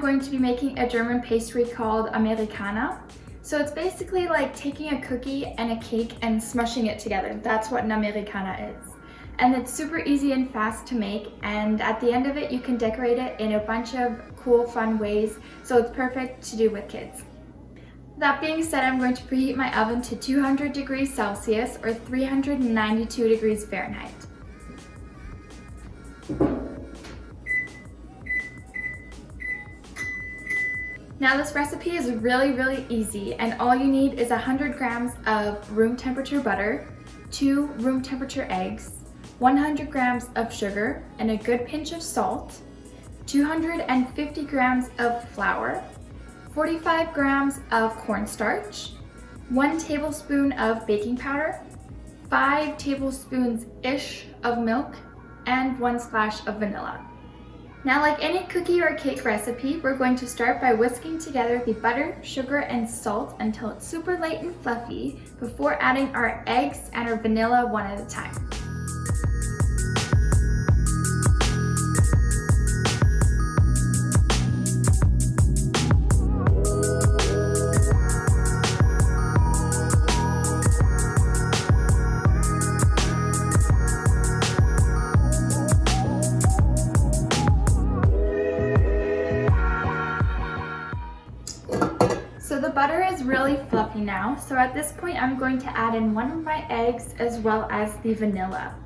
going to be making a German pastry called Amerikaner. So it's basically like taking a cookie and a cake and smushing it together. That's what an Amerikaner is. And it's super easy and fast to make, and at the end of it you can decorate it in a bunch of cool, fun ways, so it's perfect to do with kids. That being said, I'm going to preheat my oven to 200 degrees Celsius or 392 degrees Fahrenheit. Now this recipe is really easy, and all you need is 100 grams of room temperature butter, 2 room temperature eggs, 100 grams of sugar and a good pinch of salt, 250 grams of flour, 45 grams of cornstarch, 1 tablespoon of baking powder, 5 tablespoons-ish of milk, and 1 splash of vanilla. Now, like any cookie or cake recipe, we're going to start by whisking together the butter, sugar, and salt until it's super light and fluffy before adding our eggs and our vanilla one at a time. So the butter is really fluffy now, so at this point I'm going to add in one of my eggs as well as the vanilla.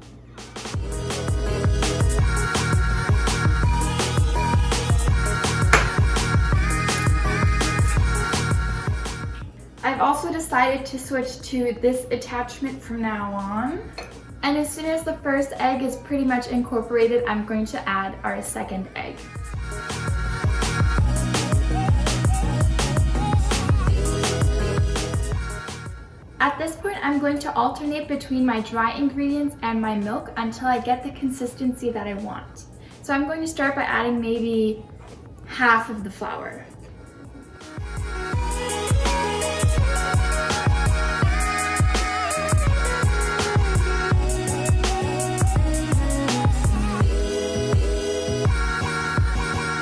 I've also decided to switch to this attachment from now on. And as soon as the first egg is pretty much incorporated, I'm going to add our second egg. At this point, I'm going to alternate between my dry ingredients and my milk until I get the consistency that I want. So I'm going to start by adding maybe half of the flour.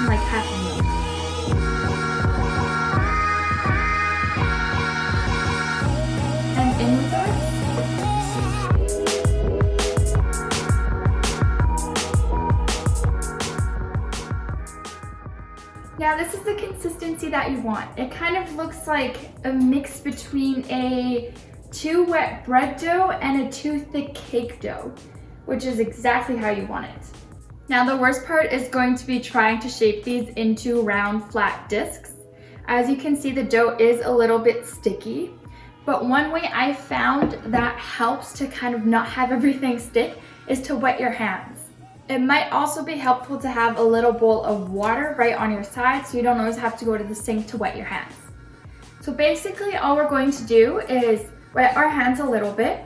Like half a milk. And in with the rest. Now this is the consistency that you want. It kind of looks like a mix between a too wet bread dough and a too thick cake dough, which is exactly how you want it. Now the worst part is going to be trying to shape these into round flat discs. As you can see, the dough is a little bit sticky, but one way I found that helps to kind of not have everything stick is to wet your hands. It might also be helpful to have a little bowl of water right on your side so you don't always have to go to the sink to wet your hands. So basically all we're going to do is wet our hands a little bit,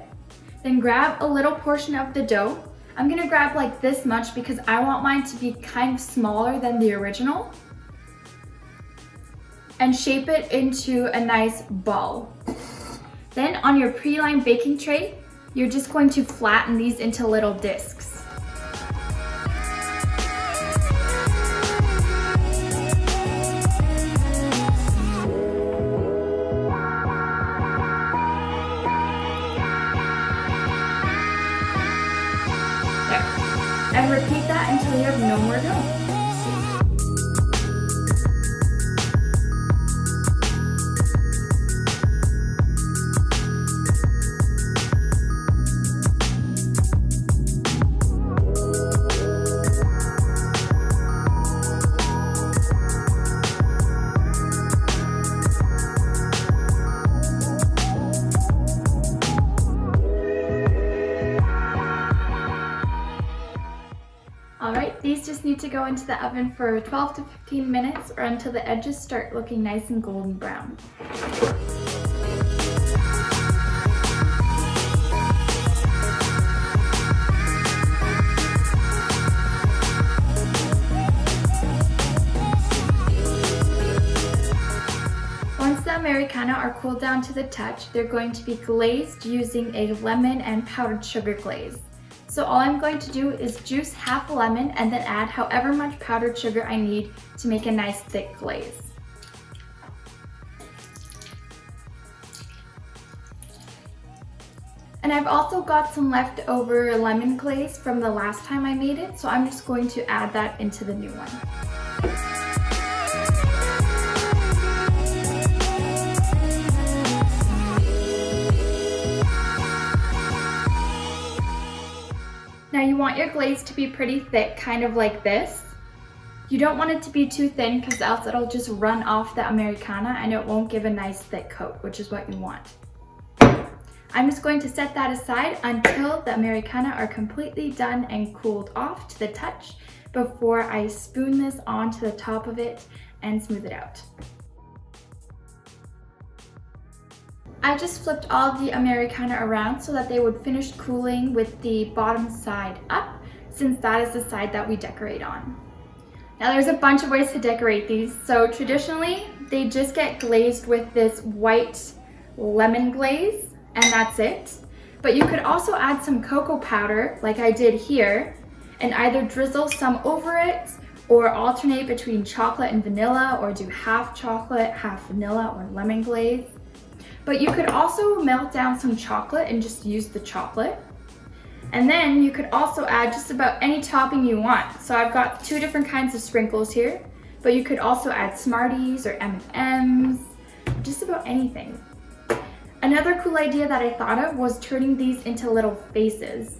then grab a little portion of the dough. I'm gonna grab like this much because I want mine to be kind of smaller than the original, and shape it into a nice ball. Then on your pre-lined baking tray, you're just going to flatten these into little discs. And repeat that until you have no more dough. Alright, these just need to go into the oven for 12 to 15 minutes or until the edges start looking nice and golden brown. Once the Amerikaner are cooled down to the touch, they're going to be glazed using a lemon and powdered sugar glaze. So all I'm going to do is juice half a lemon and then add however much powdered sugar I need to make a nice thick glaze. And I've also got some leftover lemon glaze from the last time I made it, so I'm just going to add that into the new one. Now you want your glaze to be pretty thick, kind of like this. You don't want it to be too thin because else it'll just run off the Americana and it won't give a nice thick coat, which is what you want. I'm just going to set that aside until the Americana are completely done and cooled off to the touch before I spoon this onto the top of it and smooth it out. I just flipped all of the Americana around so that they would finish cooling with the bottom side up, since that is the side that we decorate on. Now there's a bunch of ways to decorate these. So traditionally, they just get glazed with this white lemon glaze, and that's it. But you could also add some cocoa powder, like I did here, and either drizzle some over it, or alternate between chocolate and vanilla, or do half chocolate, half vanilla, or lemon glaze. But you could also melt down some chocolate and just use the chocolate. And then you could also add just about any topping you want. So I've got 2 different kinds of sprinkles here, but you could also add Smarties or M&Ms, just about anything. Another cool idea that I thought of was turning these into little faces.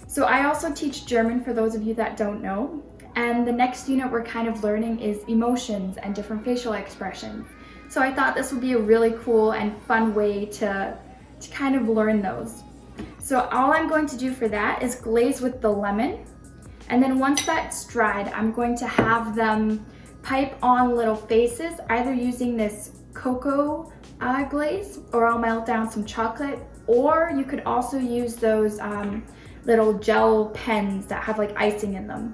So I also teach German, for those of you that don't know, and the next unit we're kind of learning is emotions and different facial expressions. So I thought this would be a really cool and fun way to kind of learn those. So all I'm going to do for that is glaze with the lemon, and then once that's dried, I'm going to have them pipe on little faces, either using this cocoa glaze, or I'll melt down some chocolate, or you could also use those little gel pens that have like icing in them.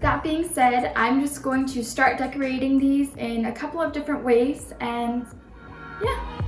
That being said, I'm just going to start decorating these in a couple of different ways, and yeah.